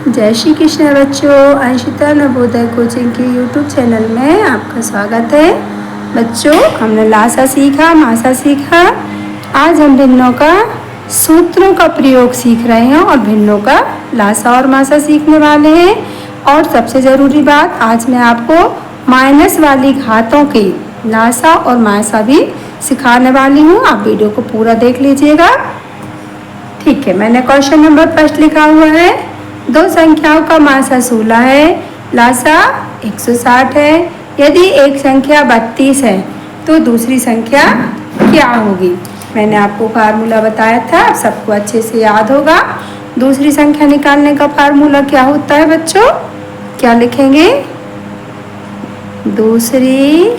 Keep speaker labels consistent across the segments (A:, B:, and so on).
A: जय श्री कृष्ण बच्चों, अंशिता नवोदय कोचिंग के यूट्यूब चैनल में आपका स्वागत है। बच्चों, हमने लासा सीखा, मासा सीखा। आज हम भिन्नों का सूत्रों का प्रयोग सीख रहे हैं और भिन्नों का लासा और मासा सीखने वाले हैं। और सबसे ज़रूरी बात, आज मैं आपको माइनस वाली घातों के लासा और मासा भी सिखाने वाली हूँ। आप वीडियो को पूरा देख लीजिएगा। ठीक है, मैंने क्वेश्चन नंबर फर्स्ट लिखा हुआ है। दो संख्याओं का मासा 16 है, लासा 160 है। यदि एक संख्या 32 है तो दूसरी संख्या क्या होगी? मैंने आपको फार्मूला बताया था, आप सबको अच्छे से याद होगा। दूसरी संख्या निकालने का फार्मूला क्या होता है बच्चों? क्या लिखेंगे? दूसरी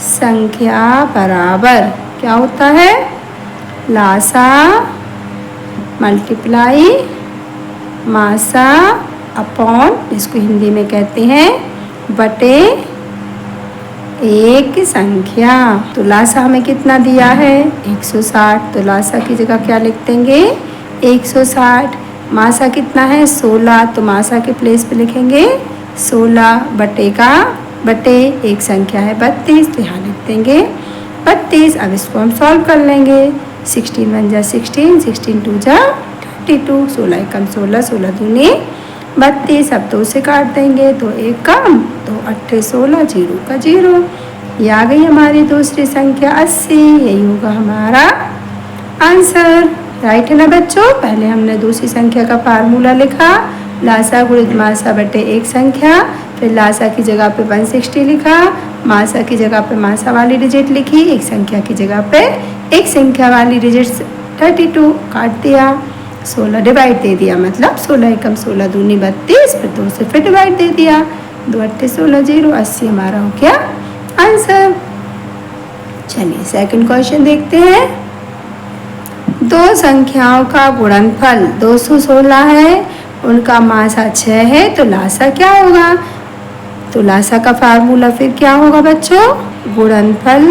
A: संख्या बराबर क्या होता है? लासा मल्टीप्लाई मासा अपॉन, इसको हिंदी में कहते हैं बटे एक संख्या। तो लासा हमें कितना दिया है? 160। तो लासा की जगह क्या लिख देंगे? 160। मासा कितना है? 16। तो मासा के प्लेस पे लिखेंगे 16 बटे एक संख्या है 32, तो यहाँ लिख देंगे 32। अब इसको हम सॉल्व कर लेंगे। 16 1 जा 16, 16 2 जा 32, 16 एकम 16, 16 दूनी 32। अब 2 से काट देंगे, तो 1 कम, तो 8 16, 0 का 0। ये आ गई हमारी दूसरी संख्या 80। यही होगा हमारा आंसर। राइट है ना बच्चों? पहले हमने दूसरी संख्या का फार्मूला लिखा, लासा गुणित मासा बटे एक संख्या। फिर लासा की जगह पे 160 लिखा, मासा की जगह पे मासा वाली डिजिट लिखी, एक संख्या की जगह पे एक संख्या वाली डिजिट 32 काट दिया, 16 डिवाइड दे दिया, मतलब 16 एकम 16 दूनी 32, फिर 2 से फिर डिवाइड दे दिया, 2 8 16 0, 80 हमारा हो गया आंसर। चलिए सेकंड क्वेश्चन देखते हैं। दो संख्याओं का गुणनफल 216 है, उनका मासा 6 है, तो लासा क्या होगा? तो लासा का फार्मूला फिर क्या होगा बच्चों? गुणनफल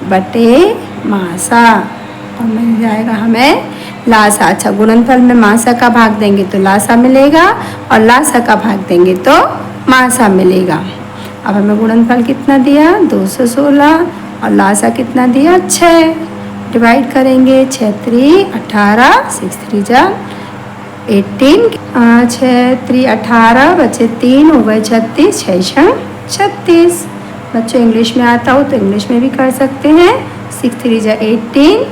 A: बटे मासा, और मिल जाएगा हमें लासा। अच्छा, गुणनफल में मासा का भाग देंगे तो लासा मिलेगा, और लासा का भाग देंगे तो मासा मिलेगा। अब हमें गुणनफल कितना दिया? 216, और लासा कितना दिया? 6। डिवाइड करेंगे, 6 3 18, 6 3 जा 18, 6 3 18 बचे 3 हो गए 36, 6 6 36। बच्चों इंग्लिश में आता हो तो इंग्लिश में भी कर सकते हैं। 6 3 जा 18,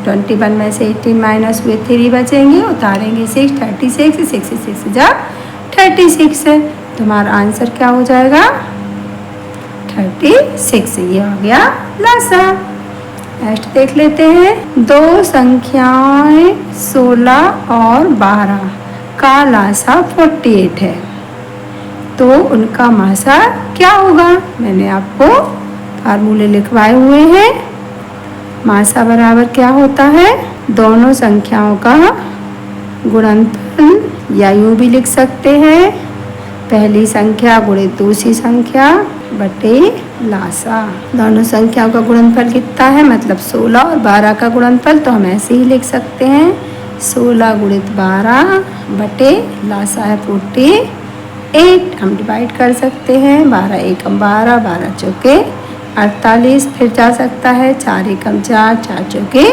A: 21 में से 18 माइनस हुए 3 बचेंगे, उतारेंगे 6, 36, 6 6 जा 36 है। तुम्हारा आंसर क्या हो जाएगा? 36। ये हो गया लासा। नेक्स्ट देख लेते हैं। दो संख्याएं 16 और 12 का लासा 48 है, तो उनका मासा क्या होगा? मैंने आपको फार्मूले लिखवाए हुए हैं। मासा बराबर क्या होता है? दोनों संख्याओं का गुणनफल, या यूँ भी लिख सकते हैं पहली संख्या गुणित दूसरी संख्या बटे लासा। दोनों संख्याओं का गुणनफल कितना है? मतलब 16 और 12 का गुणनफल, तो हम ऐसे ही लिख सकते हैं 16 गुणित 12 बटे लासा है 48। हम डिवाइड कर सकते हैं, 12 एकम 12, 12 चौके 48, फिर जा सकता है 4 एकम 4, 4 चौके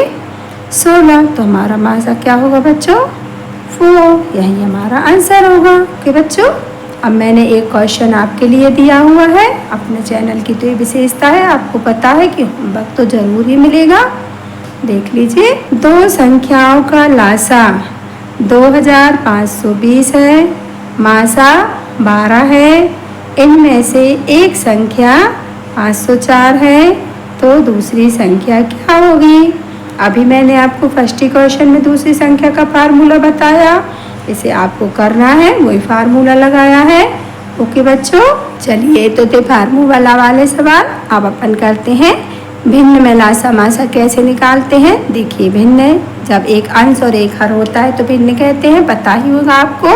A: 16। तो हमारा मासा क्या होगा बच्चों? 4। यही हमारा आंसर होगा। ओके बच्चों, अब मैंने एक क्वेश्चन आपके लिए दिया हुआ है। अपने चैनल की तो ये विशेषता है, आपको पता है कि होमवर्क तो जरूर ही मिलेगा। देख लीजिए। दो संख्याओं का लासा 2520 है, मासा 12 है। इनमें से एक संख्या 504 है, तो दूसरी संख्या क्या होगी? अभी मैंने आपको फर्स्ट क्वेश्चन में दूसरी संख्या का फार्मूला बताया, इसे आपको करना है, वही फार्मूला लगाया है। ओके बच्चों, चलिए तो थे फार्मूला वाले सवाल। अब अपन करते हैं भिन्न में लासा मासा कैसे निकालते हैं। देखिए, भिन्न जब एक अंश और एक हर होता है तो भिन्न कहते हैं, पता ही होगा आपको।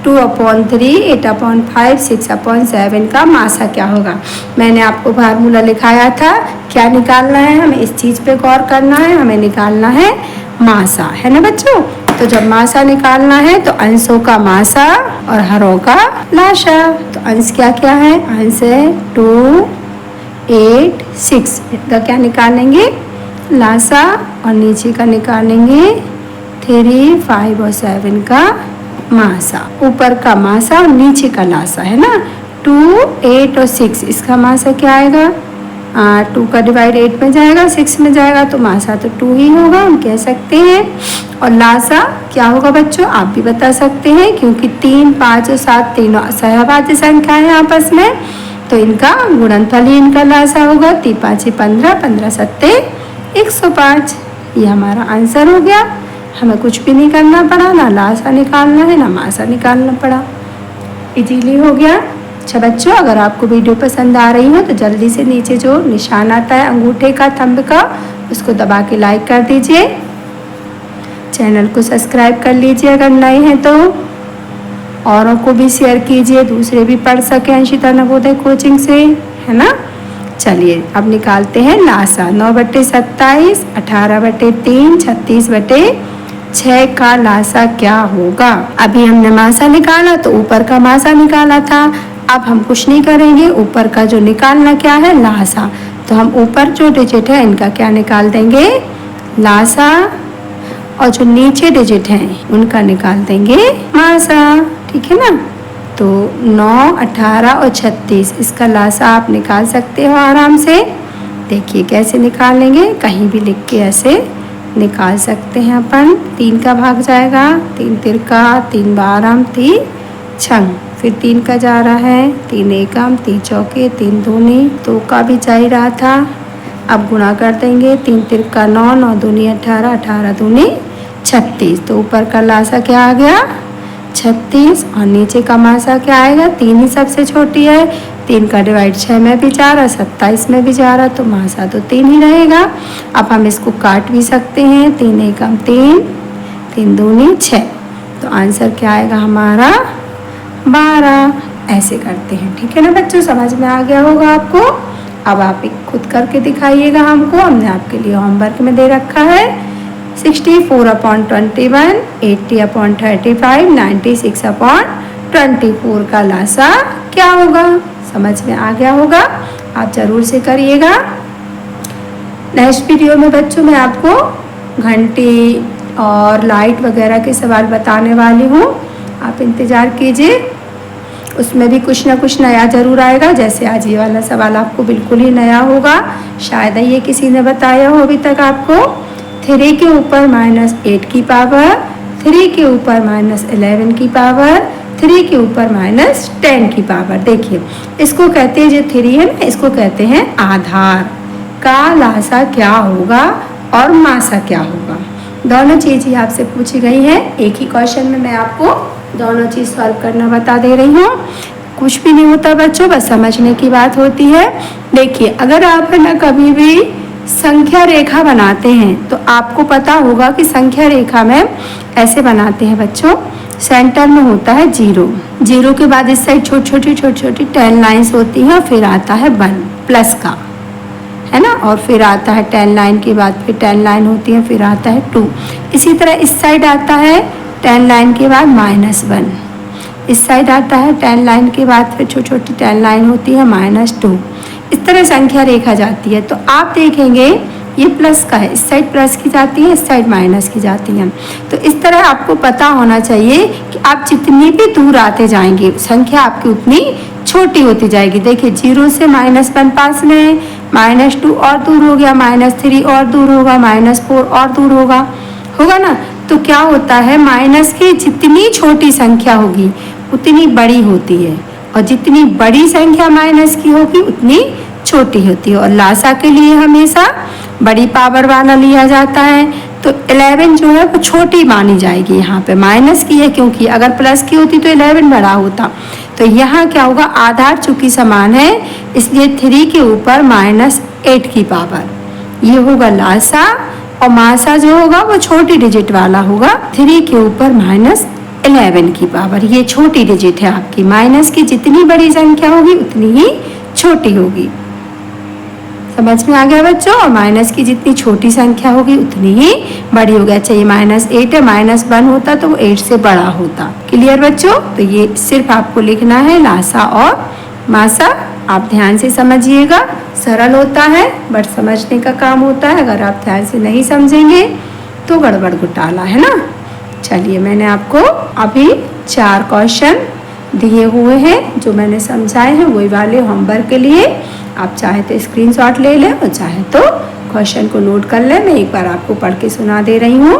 A: 2/3, 8/5, 6/7 का मासा क्या होगा? मैंने आपको फार्मूला लिखाया था। क्या निकालना है हमें? इस चीज़ पे गौर करना है, हमें निकालना है मासा, है ना बच्चों? तो जब मासा निकालना है तो अंशों का मासा और हरों का लासा। तो अंश क्या क्या है? अंश है 2, 8, 6। इनका क्या निकालेंगे? लासा। और नीचे का निकालेंगे 3, 5 और 7 का मासा। ऊपर का मासा और नीचे का लासा है ना। 2, 8 और 6, इसका मासा क्या आएगा? 2 का डिवाइड 8 में जाएगा, 6 में जाएगा, तो मासा तो 2 ही होगा, हम कह सकते हैं। और लासा क्या होगा बच्चों? आप भी बता सकते हैं, क्योंकि 3, 5 और 7 तीनों सहभाज्य संख्या है आपस में, तो इनका गुणनफल ही इनका लासा होगा। 3, 5, 15, 15, 7, 105। ये हमारा आंसर हो गया। हमें कुछ भी नहीं करना पड़ा, ना लासा निकालना है ना मासा निकालना पड़ा, इजीली हो गया। अच्छा बच्चों, अगर आपको वीडियो पसंद आ रही हो तो जल्दी से नीचे जो निशान आता है अंगूठे का, थंब का, उसको दबा के लाइक कर दीजिए। चैनल को सब्सक्राइब कर लीजिए अगर नए हैं तो। औरों को भी शेयर कीजिए, दूसरे भी पढ़ सकें अंशिता नवोदय कोचिंग से, है ना। चलिए अब निकालते हैं लासा। 9/27, 18/3, 36/6 का लासा क्या होगा? अभी हमने मासा निकाला तो ऊपर का मासा निकाला था। अब हम कुछ नहीं करेंगे, ऊपर का जो निकालना क्या है? लासा। तो हम ऊपर जो डिजिट है इनका क्या निकाल देंगे? लासा। और जो नीचे डिजिट हैं उनका निकाल देंगे मासा, ठीक है ना। तो 9, 18 और 36, इसका लासा आप निकाल सकते हो आराम से। देखिए कैसे निकालेंगे, कहीं भी लिख के ऐसे निकाल सकते हैं अपन। 3 का भाग जाएगा, 3 तिरका, 3 12, 3 छंग, फिर 3 का जा रहा है, 3 एकम, 3 चौके, 3 दूनी, 2 का भी जा ही रहा था। अब गुणा कर देंगे, 3 तिरका 9, 9 दूनी 18, 18 दूनी 36। तो ऊपर का लासा क्या आ गया? 36। और नीचे का मासा क्या आएगा? 3 ही सबसे छोटी है, 3 का डिवाइड 6 में भी जा रहा, 27 में भी जा रहा, तो मासा तो 3 ही रहेगा। अब हम इसको काट भी सकते हैं, 3 एकम 3, 3 दूनी 6। तो आंसर क्या आएगा हमारा? 12। ऐसे करते हैं, ठीक है ना बच्चों, समझ में आ गया होगा आपको। अब आप एक खुद करके दिखाइएगा हमको, हमने आपके लिए होमवर्क में दे रखा है। 64/21, 80/35, 96/24 का लासा क्या होगा? समझ में आ गया होगा, आप जरूर से करिएगा। नेक्स्ट वीडियो में बच्चों मैं आपको घंटी और लाइट वगैरह के सवाल बताने वाली हूँ, आप इंतज़ार कीजिए। उसमें भी कुछ ना कुछ नया ज़रूर आएगा। जैसे आज ये वाला सवाल आपको बिल्कुल ही नया होगा, शायद ये किसी ने बताया हो अभी तक आपको। 3 के ऊपर -8 की पावर, 3 के ऊपर -11 की पावर, 3 के ऊपर -10 की पावर। देखिए इसको कहते हैं, जो 3 है ना, इसको कहते हैं आधार का लासा क्या होगा और मासा क्या होगा। दोनों चीज़ ही आपसे पूछी गई है, एक ही क्वेश्चन में मैं आपको दोनों चीज़ सॉल्व करना बता दे रही हूँ। कुछ भी नहीं होता बच्चों, बस समझने की बात होती है। देखिए अगर आप है ना कभी भी संख्या रेखा बनाते हैं तो आपको पता होगा कि संख्या रेखा में ऐसे बनाते हैं बच्चों। सेंटर में होता है 0, 0 के बाद इस साइड छोटी छोटी 10 लाइन्स होती हैं, फिर आता है 1 प्लस का, है ना, और फिर आता है 10 लाइन के बाद फिर 10 लाइन होती है, फिर आता है 2। इसी तरह इस साइड आता है 10 लाइन के बाद -1, इस साइड आता है 10 लाइन के बाद फिर छोटी छोटी 10 लाइन होती है -2। इस तरह संख्या रेखा जाती है। तो आप देखेंगे ये प्लस का है, इस साइड प्लस की जाती है, इस साइड माइनस की जाती है। तो इस तरह आपको पता होना चाहिए कि आप जितनी भी दूर आते जाएंगे संख्या आपकी उतनी छोटी होती जाएगी। देखिए 0 से -1 पास में, -2 और दूर हो गया, -3 और दूर होगा, -4 और दूर होगा ना। तो क्या होता है, माइनस की जितनी छोटी संख्या होगी उतनी बड़ी होती है, और जितनी बड़ी संख्या माइनस की होगी उतनी छोटी होती है। और लासा के लिए हमेशा बड़ी पावर वाला लिया जाता है। तो 11 जो है वो छोटी मानी जाएगी, यहाँ पे माइनस की है, क्योंकि अगर प्लस की होती तो 11 बड़ा होता। तो यहाँ क्या होगा, आधार चूंकि समान है इसलिए 3 के ऊपर -8 की पावर, ये होगा लासा। और मासा जो होगा वो छोटी डिजिट वाला होगा, 3 के ऊपर -11 की पावर, ये छोटी डिजिट है आपकी। माइनस की जितनी बड़ी संख्या होगी उतनी ही छोटी होगी। समझ में आ गया बच्चों। और माइनस की जितनी छोटी संख्या होगी उतनी ही बड़ी होगी। अच्छा ये -8 है, -1 होता तो वो 8 से बड़ा होता। क्लियर बच्चों। तो ये सिर्फ आपको लिखना है लासा और मासा। आप ध्यान से समझिएगा, सरल होता है बट समझने का काम होता है। अगर आप ध्यान से नहीं समझेंगे तो गड़बड़ घोटाला है ना। चलिए मैंने आपको अभी 4 क्वेश्चन दिए हुए हैं जो मैंने समझाए हैं, वही वाले होमवर्क के लिए। आप चाहे तो स्क्रीनशॉट ले लें और चाहे तो क्वेश्चन को नोट कर लें। मैं एक बार आपको पढ़ के सुना दे रही हूँ।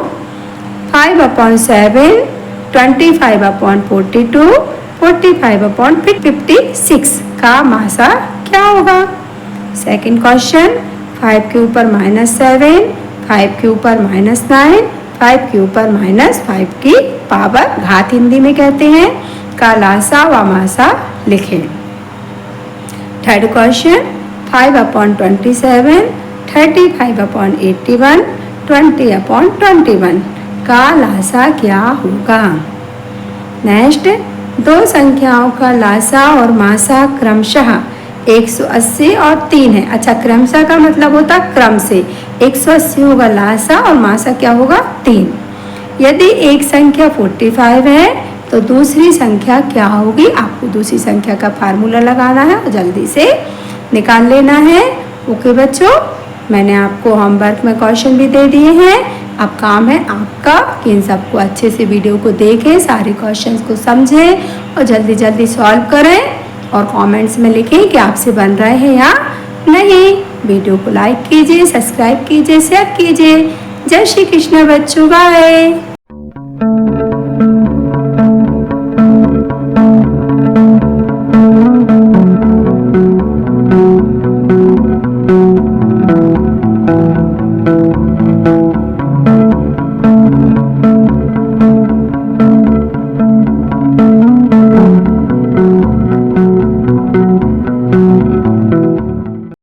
A: 5/7, 25/42, 45/56 का मासा क्या होगा। सेकंड क्वेश्चन, 5 के ऊपर -7, 5 के ऊपर -9, 5 के ऊपर -5 की पावर घात हिंदी में कहते हैं का लासा व मासा लिखें। थर्ड क्वेश्चन, 5/27, 35/81, 20/21 का लासा क्या होगा। नेक्स्ट, दो संख्याओं का लासा और मासा क्रमशः 180 और 3 है। अच्छा क्रमशः का मतलब होता क्रम से, 180 होगा लासा और मासा क्या होगा 3। यदि एक संख्या 45 है तो दूसरी संख्या क्या होगी। आपको दूसरी संख्या का फार्मूला लगाना है और जल्दी से निकाल लेना है। ओके बच्चों, मैंने आपको होमवर्क में क्वेश्चन भी दे दिए हैं। अब काम है आपका कि इन सबको अच्छे से वीडियो को देखें, सारे क्वेश्चंस को समझें और जल्दी जल्दी सॉल्व करें और कमेंट्स में लिखें कि आपसे बन रहे हैं या नहीं। वीडियो को लाइक कीजिए, सब्सक्राइब कीजिए, शेयर कीजिए। जय श्री कृष्ण बच्चों, बाय।